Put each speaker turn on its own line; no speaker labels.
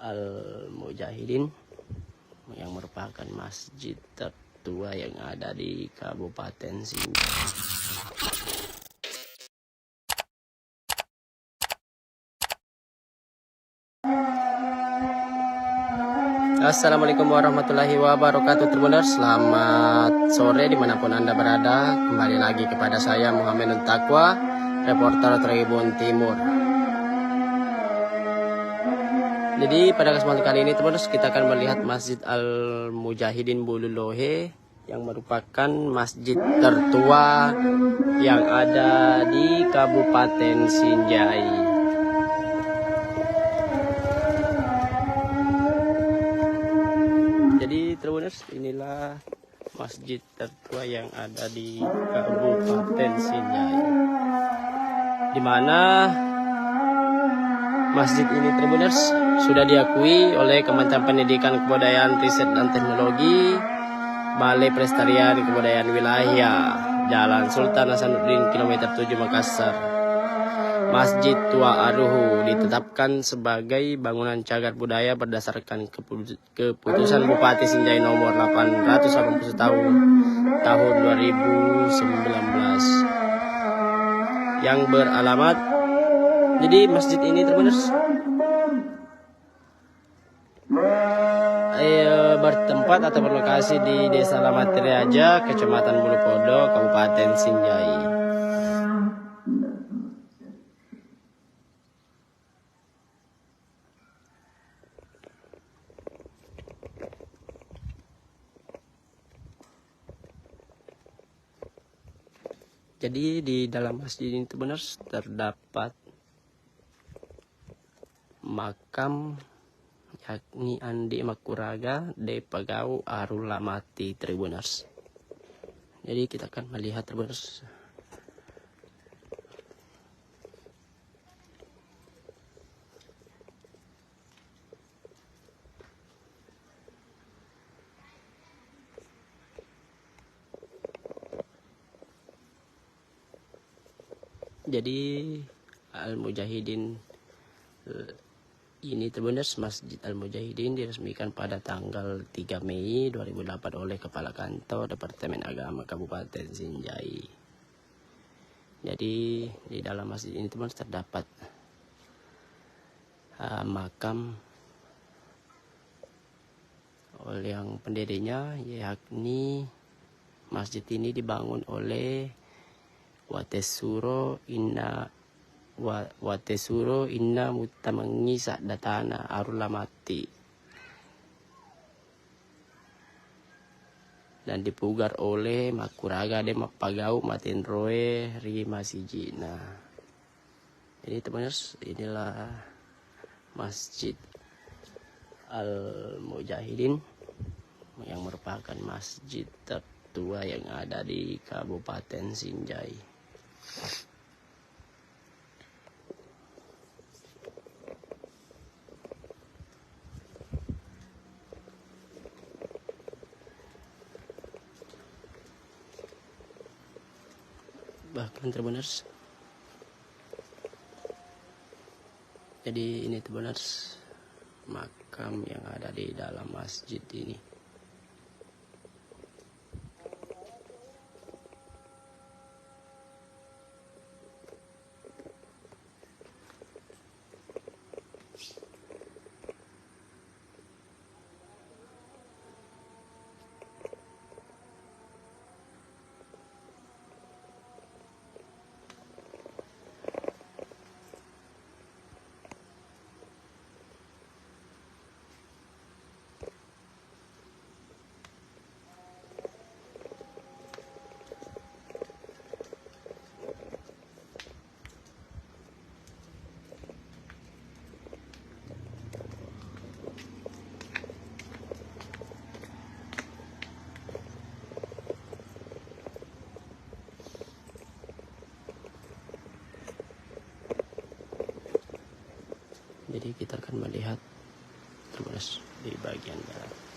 Al-Mujahidin yang merupakan masjid tertua yang ada di Kabupaten Sinjai. Assalamualaikum warahmatullahi wabarakatuh Tribuners. Selamat sore dimanapun Anda berada. Kembali lagi kepada saya Muhammad Nun Taqwa, reporter Tribun Timur. Jadi pada kesempatan kali ini Tribuners, kita akan melihat Masjid Al-Mujahidin Bulullohe yang merupakan masjid tertua yang ada di Kabupaten Sinjai. Jadi Tribuners, inilah masjid tertua yang ada di Kabupaten Sinjai, di mana masjid ini Tribuners sudah diakui oleh Kementerian Pendidikan, Kebudayaan, Riset dan Teknologi, Balai Pelestarian Kebudayaan Wilayah, Jalan Sultan Hasanuddin Kilometer 7 Makassar. Masjid Tua Aruhu ditetapkan sebagai bangunan cagar budaya berdasarkan keputusan Bupati Sinjai nomor 881 tahun 2019 yang beralamat. Jadi masjid ini Tribuners bertempat atau berlokasi di Desa Lamatriaja, Kecamatan Bulupodo, Kabupaten Sinjai. Jadi di dalam masjid ini Tribuners terdapat makam yakni Andi Makuraga de Pagau Arulamati Tribuners. Jadi kita akan melihat Tribuners. Jadi Al-Mujahidin ini Tribuners, Masjid Al-Mujahidin diresmikan pada tanggal 3 Mei 2008 oleh Kepala Kantor Departemen Agama Kabupaten Sinjai. Jadi di dalam masjid ini Tribuners terdapat makam oleh yang pendirinya, yakni masjid ini dibangun oleh Watesuro Inna Mutamangi Sadatana Arulamati dan dipugar oleh Makuraga de Mapagau Matinroe Rima Sijina. Jadi Tribuners, inilah Masjid Al-Mujahidin yang merupakan masjid tertua yang ada di Kabupaten Sinjai. Bahkan Tribuners, jadi ini Tribuners makam yang ada di dalam masjid ini. Jadi kita akan melihat Tribuners di bagian barat.